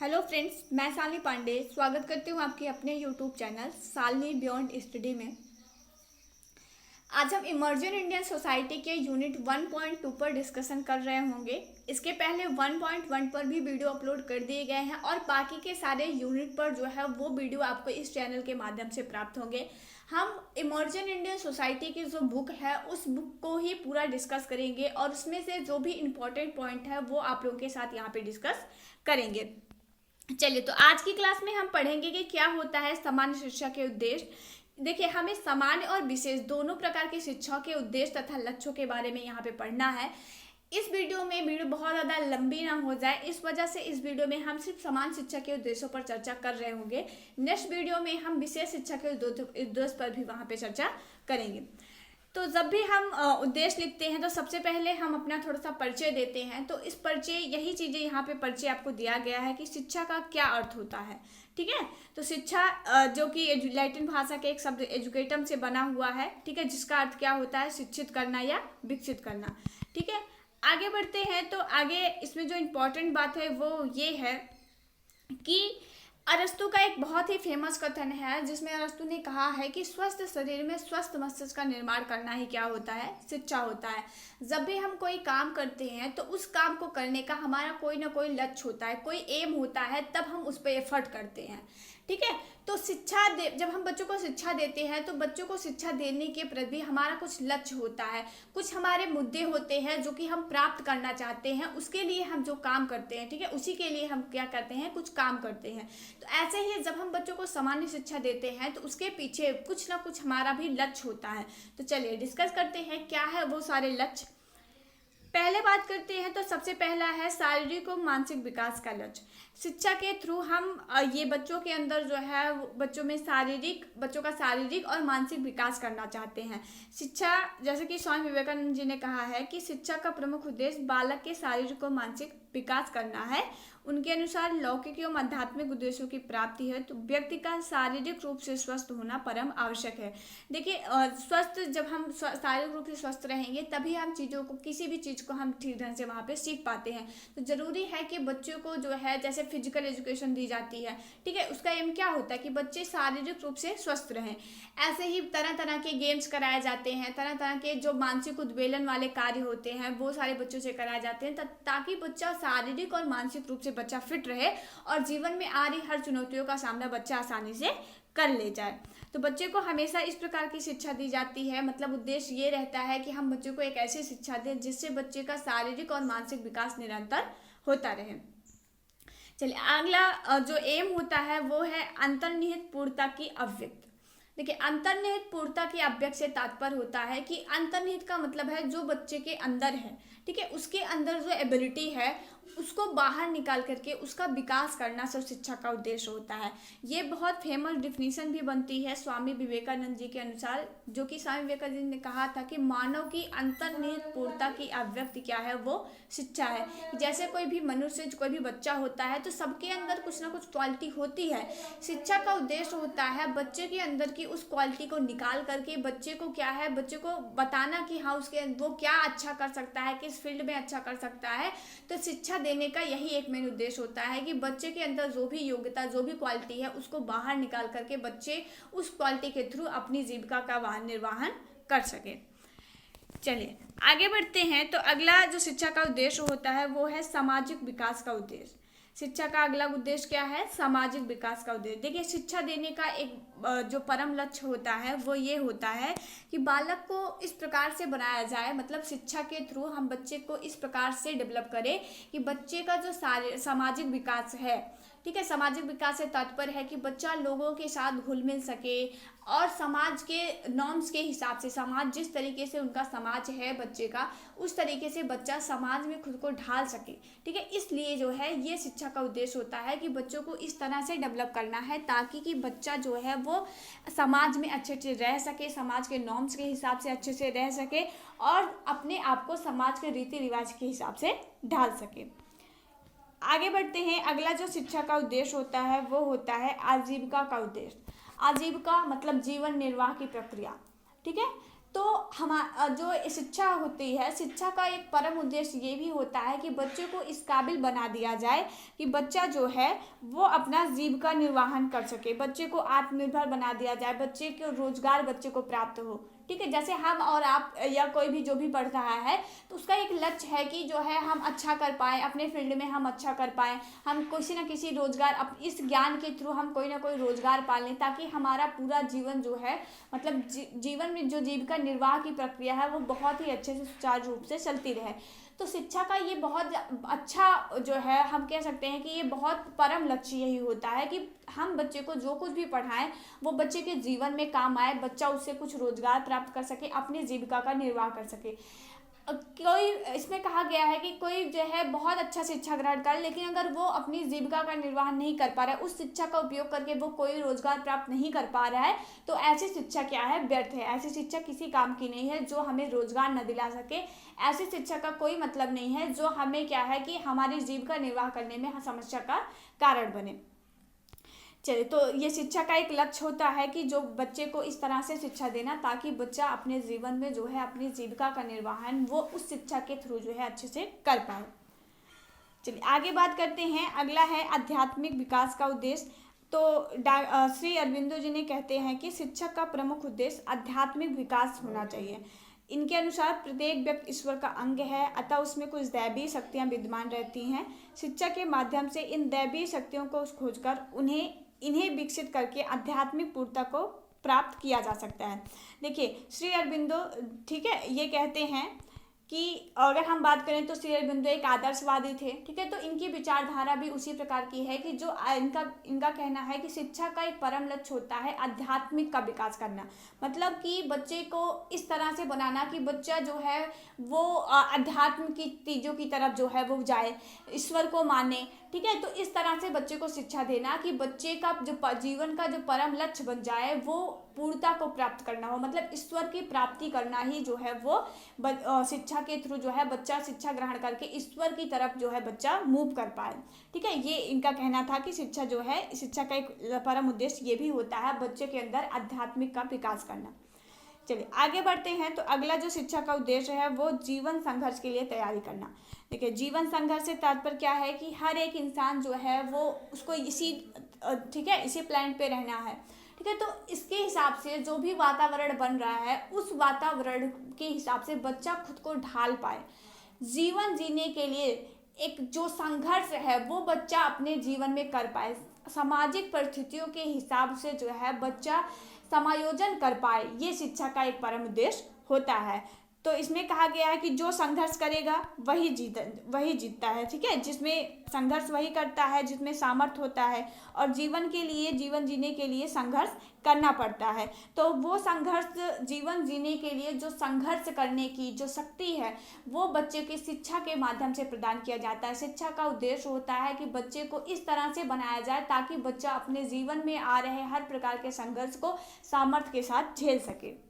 Hello friends, मैं शालिनी पांडे स्वागत करती हूँ आपके अपने YouTube channel Shalini beyond study में। आज हम इमर्जिंग इंडियन सोसाइटी के यूनिट 1.2 पर डिस्कशन कर रहे होंगे। इसके पहले 1.1 पर भी वीडियो अपलोड कर दिए गए हैं और बाकी के सारे यूनिट पर जो है वो वीडियो आपको इस चैनल के माध्यम से प्राप्त होंगे। हम इमर्जिंग इंडियन सोसाइटी की जो बुक है उस बुक को ही पूरा डिस्कस करेंगे और उसमें से जो भी इम्पोर्टेंट पॉइंट है वो आप लोगों के साथ यहाँ पे डिस्कस करेंगे। चलिए, तो आज की क्लास में हम पढ़ेंगे कि क्या होता है सामान्य शिक्षा के उद्देश्य। देखिए, हमें सामान्य और विशेष दोनों प्रकार की शिक्षा के उद्देश्य तथा लक्ष्यों के बारे में यहाँ पे पढ़ना है। इस वीडियो बहुत ज़्यादा लंबी ना हो जाए, इस वजह से इस वीडियो में हम सिर्फ सामान्य शिक्षा के उद्देश्यों पर चर्चा कर रहे होंगे। नेक्स्ट वीडियो में हम विशेष शिक्षा के उद्देश्य पर भी वहाँ पे चर्चा करेंगे। तो जब भी हम उद्देश्य लिखते हैं तो सबसे पहले हम अपना थोड़ा सा परिचय देते हैं। तो इस परिचय, यही चीज़ें यहाँ पे परिचय आपको दिया गया है कि शिक्षा का क्या अर्थ होता है। ठीक है, तो शिक्षा जो कि लैटिन भाषा के एक शब्द एजुकेटम से बना हुआ है। ठीक है, जिसका अर्थ क्या होता है, शिक्षित करना या विकसित करना। ठीक है, आगे बढ़ते हैं। तो आगे इसमें जो इम्पोर्टेंट बात है वो ये है कि अरस्तु का एक बहुत ही फेमस कथन है जिसमें अरस्तु ने कहा है कि स्वस्थ शरीर में स्वस्थ मस्तिष्क का निर्माण करना ही क्या होता है, शिक्षा होता है। जब भी हम कोई काम करते हैं तो उस काम को करने का हमारा कोई ना कोई लक्ष्य होता है, कोई एम होता है, तब हम उस पर एफर्ट करते हैं। ठीक है, तो जब हम बच्चों को शिक्षा देते हैं तो बच्चों को शिक्षा देने के प्रति हमारा कुछ लक्ष्य होता है, कुछ हमारे मुद्दे होते हैं जो कि हम प्राप्त करना चाहते हैं, उसके लिए हम जो काम करते हैं। ठीक है, उसी के लिए हम क्या करते हैं, कुछ काम करते हैं। तो ऐसे ही जब हम बच्चों को सामान्य शिक्षा देते हैं तो उसके पीछे कुछ ना कुछ हमारा भी लक्ष्य होता है। तो चलिए डिस्कस करते हैं क्या है वो सारे लक्ष्य। पहले बात करते हैं तो सबसे पहला है शारीरिक और मानसिक विकास का लक्ष्य। शिक्षा के थ्रू हम ये बच्चों के अंदर जो है बच्चों का शारीरिक और मानसिक विकास करना चाहते हैं। शिक्षा, जैसे कि स्वामी विवेकानंद जी ने कहा है कि शिक्षा का प्रमुख उद्देश्य बालक के शारीरिक और मानसिक विकास करना है। उनके अनुसार लौकिक एवं आध्यात्मिक उद्देश्यों की प्राप्ति है तो व्यक्ति का शारीरिक रूप से स्वस्थ होना परम आवश्यक है। देखिए, जब हम शारीरिक रूप से स्वस्थ रहेंगे तभी हम चीज़ों को, किसी भी चीज़ को हम ठीक ढंग से वहाँ पे सीख पाते हैं। तो ज़रूरी है कि बच्चों को जो है जैसे फिजिकल एजुकेशन दी जाती है, ठीक है, उसका एम क्या होता है कि बच्चे शारीरिक रूप से स्वस्थ रहें। ऐसे ही तरह तरह के गेम्स कराए जाते हैं, तरह तरह के जो मानसिक उद्वेलन वाले कार्य होते हैं वो सारे बच्चों से कराए जाते हैं ताकि बच्चा शारीरिक और मानसिक रूप से बच्चा फिट रहे और जीवन में आ रही हर चुनौतियों का सामना बच्चा आसानी से कर ले जाए। तो बच्चे को हमेशा इस प्रकार की शिक्षा दी जाती है। मतलब उद्देश्य ये रहता है कि हम बच्चे को एक ऐसी शिक्षा दें जिससे बच्चे का शारीरिक और मानसिक विकास निरंतर होता रहे। चलिए, अगला जो एम होता है वो है अंतर्निहित पूर्णता की अव्यक्त। देखिए, अंतर्निहित पूर्णता की अव्यक्त से तात्पर्य होता है कि अंतर्निहित का मतलब है जो बच्चे के अंदर है। ठीक है, उसके अंदर जो एबिलिटी है उसको बाहर निकाल करके उसका विकास करना सब शिक्षा का उद्देश्य होता है। ये बहुत फेमस डिफिनीशन भी बनती है स्वामी विवेकानंद जी के अनुसार, जो कि स्वामी विवेकानंद जी ने कहा था कि मानव की अंतर्निहित पूर्णता की अभिव्यक्ति क्या है, वो शिक्षा है। जैसे कोई भी मनुष्य, कोई भी बच्चा होता है तो सबके अंदर कुछ ना कुछ क्वालिटी होती है। शिक्षा का उद्देश्य होता है बच्चे के अंदर की उस क्वालिटी को निकाल करके बच्चे को क्या है, बच्चे को बताना कि हाँ उसके वो क्या अच्छा कर सकता है, किस फील्ड में अच्छा कर सकता है। तो शिक्षा देने का यही एक मेन उद्देश्य होता है कि बच्चे के अंदर जो भी योग्यता, जो भी क्वालिटी है उसको बाहर निकाल करके बच्चे उस क्वालिटी के थ्रू अपनी जीविका का निर्वाहन कर सके। चलिए आगे बढ़ते हैं। तो अगला जो शिक्षा का उद्देश्य होता है वो है सामाजिक विकास का उद्देश्य। शिक्षा का अगला उद्देश्य क्या है, सामाजिक विकास का उद्देश्य। देखिए, शिक्षा देने का एक जो परम लक्ष्य होता है वो ये होता है कि बालक को इस प्रकार से बनाया जाए, मतलब शिक्षा के थ्रू हम बच्चे को इस प्रकार से डेवलप करें कि बच्चे का जो सामाजिक विकास है, ठीक है, सामाजिक विकास से तात्पर्य है कि बच्चा लोगों के साथ घुल मिल सके और समाज के नॉर्म्स के हिसाब से, समाज जिस तरीके से उनका समाज है बच्चे का, उस तरीके से बच्चा समाज में खुद को ढाल सके। ठीक है, इसलिए जो है ये शिक्षा का उद्देश्य होता है कि बच्चों को इस तरह से डेवलप करना है ताकि कि बच्चा जो है वो समाज में अच्छे से रह सके, समाज के नॉर्म्स के हिसाब से अच्छे से रह सके और अपने आप को समाज के रीति रिवाज के हिसाब से ढाल सके। आगे बढ़ते हैं। अगला जो शिक्षा का उद्देश्य होता है वो होता है आजीविका का उद्देश्य। आजीविका मतलब जीवन निर्वाह की प्रक्रिया। ठीक है, तो जो शिक्षा होती है, शिक्षा का एक परम उद्देश्य ये भी होता है कि बच्चे को इस काबिल बना दिया जाए कि बच्चा जो है वो अपना जीविका निर्वाहन कर सके, बच्चे को आत्मनिर्भर बना दिया जाए, बच्चे को रोजगार बच्चे को प्राप्त हो। ठीक है, जैसे हम और आप या कोई भी जो भी पढ़ रहा है तो उसका एक लक्ष्य है कि जो है हम अच्छा कर पाएँ, अपने फील्ड में हम अच्छा कर पाएँ, हम किसी न किसी रोजगार इस ज्ञान के थ्रू हम कोई ना कोई रोजगार पाल लें, ताकि हमारा पूरा जीवन जो है मतलब जीवन में जो जीविका निर्वाह की प्रक्रिया है वो बहुत ही अच्छे से सुचारू रूप से चलती रहे। तो शिक्षा का ये बहुत अच्छा जो है हम कह सकते हैं कि ये बहुत परम लक्ष्य यही होता है कि हम बच्चे को जो कुछ भी पढ़ाएं वो बच्चे के जीवन में काम आए, बच्चा उससे कुछ रोजगार प्राप्त कर सके, अपनी जीविका का निर्वाह कर सके। कोई इसमें कहा गया है कि कोई जो है बहुत अच्छा शिक्षा ग्रहण कर, लेकिन अगर वो अपनी जीविका का निर्वाह नहीं कर पा रहा है, उस शिक्षा का उपयोग करके वो कोई रोजगार प्राप्त नहीं कर पा रहा है, तो ऐसी शिक्षा क्या है, व्यर्थ है। ऐसी शिक्षा किसी काम की नहीं है जो हमें रोजगार न दिला सके। ऐसी शिक्षा का कोई मतलब नहीं है जो हमें क्या है कि हमारी जीविका निर्वाह करने में समस्या का कारण बने। चलिए, तो ये शिक्षा का एक लक्ष्य होता है कि जो बच्चे को इस तरह से शिक्षा देना ताकि बच्चा अपने जीवन में जो है अपनी जीविका का निर्वहन वो उस शिक्षा के थ्रू जो है अच्छे से कर पाए। चलिए आगे बात करते हैं। अगला है आध्यात्मिक विकास का उद्देश्य। तो श्री अरविंदो जी ने कहते हैं कि शिक्षक का प्रमुख उद्देश्य आध्यात्मिक विकास होना चाहिए। इनके अनुसार प्रत्येक व्यक्ति ईश्वर का अंग है, अतः उसमें कुछ दैवीय शक्तियाँ विद्यमान रहती हैं। शिक्षा के माध्यम से इन दैवीय शक्तियों को खोजकर इन्हें विकसित करके आध्यात्मिक पूर्णता को प्राप्त किया जा सकता है। देखिए श्री अरबिंदो, ठीक है, ये कहते हैं कि अगर हम बात करें तो श्री अरबिंदो एक आदर्शवादी थे। ठीक है, तो इनकी विचारधारा भी उसी प्रकार की है कि जो इनका कहना है कि शिक्षा का एक परम लक्ष्य होता है आध्यात्मिक का विकास करना, मतलब कि बच्चे को इस तरह से बनाना कि बच्चा जो है वो अध्यात्म की चीज़ों की तरफ जो है वो जाए, ईश्वर को माने। ठीक है, तो इस तरह से बच्चे को शिक्षा देना कि बच्चे का जो जीवन का जो परम लक्ष्य बन जाए वो पूर्णता को प्राप्त करना हो, मतलब ईश्वर की प्राप्ति करना ही जो है वो शिक्षा के थ्रू जो है बच्चा शिक्षा ग्रहण करके ईश्वर की तरफ जो है बच्चा मूव कर पाए। ठीक है, ये इनका कहना था कि शिक्षा जो है, शिक्षा का एक परम उद्देश्य ये भी होता है बच्चे के अंदर आध्यात्मिक का विकास करना। चलिए आगे बढ़ते हैं। तो अगला जो शिक्षा का उद्देश्य है वो जीवन संघर्ष के लिए तैयारी करना। देखिए, जीवन संघर्ष से तात्पर्य क्या है कि हर एक इंसान जो है वो उसको इसी प्लैनेट पे रहना है। ठीक है, तो इसके हिसाब से जो भी वातावरण बन रहा है उस वातावरण के हिसाब से बच्चा खुद को ढाल पाए। जीवन जीने के लिए एक जो संघर्ष है वो बच्चा अपने जीवन में कर पाए, सामाजिक परिस्थितियों के हिसाब से जो है बच्चा समायोजन कर पाए, ये शिक्षा का एक परम उद्देश्य होता है। तो इसमें कहा गया है कि जो संघर्ष करेगा वही जीतता है। ठीक है, जिसमें संघर्ष वही करता है जिसमें सामर्थ्य होता है, और जीवन जीने के लिए संघर्ष करना पड़ता है। तो वो संघर्ष जीवन जीने के लिए जो संघर्ष करने की जो शक्ति है वो बच्चे की शिक्षा के माध्यम से प्रदान किया जाता है। शिक्षा का उद्देश्य होता है कि बच्चे को इस तरह से बनाया जाए ताकि बच्चा अपने जीवन में आ रहे हर प्रकार के संघर्ष को सामर्थ्य के साथ झेल सके।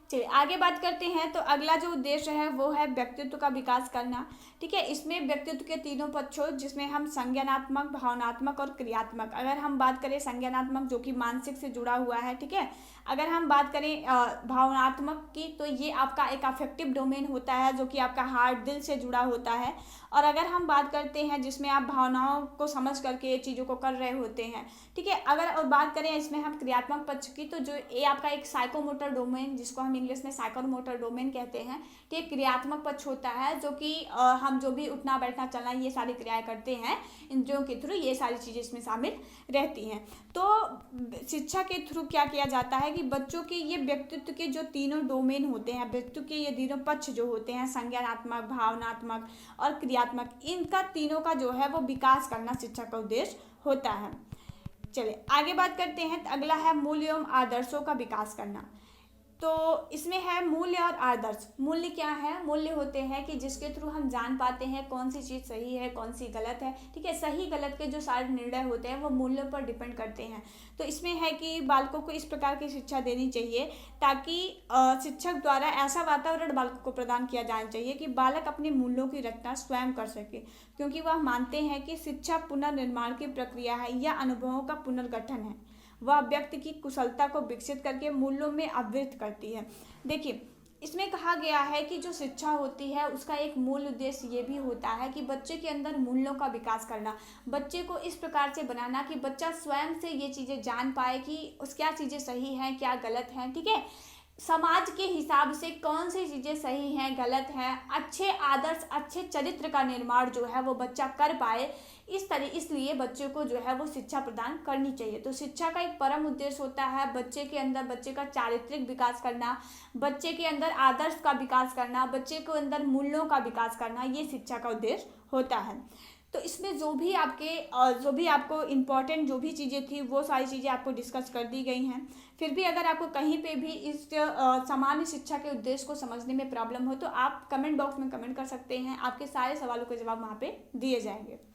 चलिए आगे बात करते हैं। तो अगला जो उद्देश्य है वो है व्यक्तित्व का विकास करना। ठीक है, इसमें व्यक्तित्व के तीनों पक्षों जिसमें हम संज्ञानात्मक, भावनात्मक और क्रियात्मक, अगर हम बात करें संज्ञानात्मक जो कि मानसिक से जुड़ा हुआ है। ठीक है, अगर हम बात करें भावनात्मक की तो ये आपका एक अफेक्टिव डोमेन होता है जो कि आपका हार्ट, दिल से जुड़ा होता है। और अगर हम बात करते हैं जिसमें आप भावनाओं को समझ करके ये चीज़ों को कर रहे होते हैं। ठीक है, अगर और बात करें इसमें हम क्रियात्मक पक्ष की तो जो ये आपका एक साइकोमोटर डोमेन जिसको हम इंग्लिश में साइकोमोटर डोमेन कहते हैं, कि क्रियात्मक पक्ष होता है जो कि हम जो भी उठना बैठना चलना ये सारी क्रियाएं करते हैं, इंद्रियों के थ्रू ये सारी चीज़ें इसमें शामिल रहती हैं। तो शिक्षा के थ्रू क्या किया जाता है कि बच्चों के ये व्यक्तित्व के जो तीनों डोमेन होते हैं, व्यक्तित्व के ये तीनों पक्ष जो होते हैं, संज्ञानात्मक, भावनात्मक और क्रियात्मक, इनका तीनों का जो है वो विकास करना शिक्षा का उद्देश्य होता है। चलिए आगे बात करते हैं। अगला है मूल्य एवं आदर्शों का विकास करना। तो इसमें है मूल्य और आदर्श। मूल्य क्या है? मूल्य होते हैं कि जिसके थ्रू हम जान पाते हैं कौन सी चीज़ सही है, कौन सी गलत है। ठीक है, सही गलत के जो सारे निर्णय होते हैं वो मूल्यों पर डिपेंड करते हैं। तो इसमें है कि बालकों को इस प्रकार की शिक्षा देनी चाहिए ताकि शिक्षक द्वारा ऐसा वातावरण बालकों को प्रदान किया जाना चाहिए कि बालक अपने मूल्यों की रचना स्वयं कर सके, क्योंकि वह मानते हैं कि शिक्षा पुनर्निर्माण की प्रक्रिया है या अनुभवों का पुनर्गठन है। वह व्यक्ति की कुशलता को विकसित करके मूल्यों में अवृत करती है। देखिए, इसमें कहा गया है कि जो शिक्षा होती है उसका एक मूल उद्देश्य ये भी होता है कि बच्चे के अंदर मूल्यों का विकास करना, बच्चे को इस प्रकार से बनाना कि बच्चा स्वयं से ये चीज़ें जान पाए कि उस क्या चीज़ें सही हैं क्या गलत हैं, ठीक है, समाज के हिसाब से कौन सी चीज़ें सही हैं गलत हैं, अच्छे आदर्श अच्छे चरित्र का निर्माण जो है वो बच्चा कर पाए, इसलिए बच्चे को जो है वो शिक्षा प्रदान करनी चाहिए। तो शिक्षा का एक परम उद्देश्य होता है बच्चे के अंदर बच्चे का चारित्रिक विकास करना, बच्चे के अंदर आदर्श का विकास करना, बच्चे के अंदर मूल्यों का विकास करना, ये शिक्षा का उद्देश्य होता है। तो इसमें जो भी आपको इम्पोर्टेंट जो भी चीज़ें थी वो सारी चीज़ें आपको डिस्कस कर दी गई हैं। फिर भी अगर आपको कहीं पे भी इस सामान्य शिक्षा के उद्देश्य को समझने में प्रॉब्लम हो तो आप कमेंट बॉक्स में कमेंट कर सकते हैं, आपके सारे सवालों के जवाब वहाँ पे दिए जाएंगे।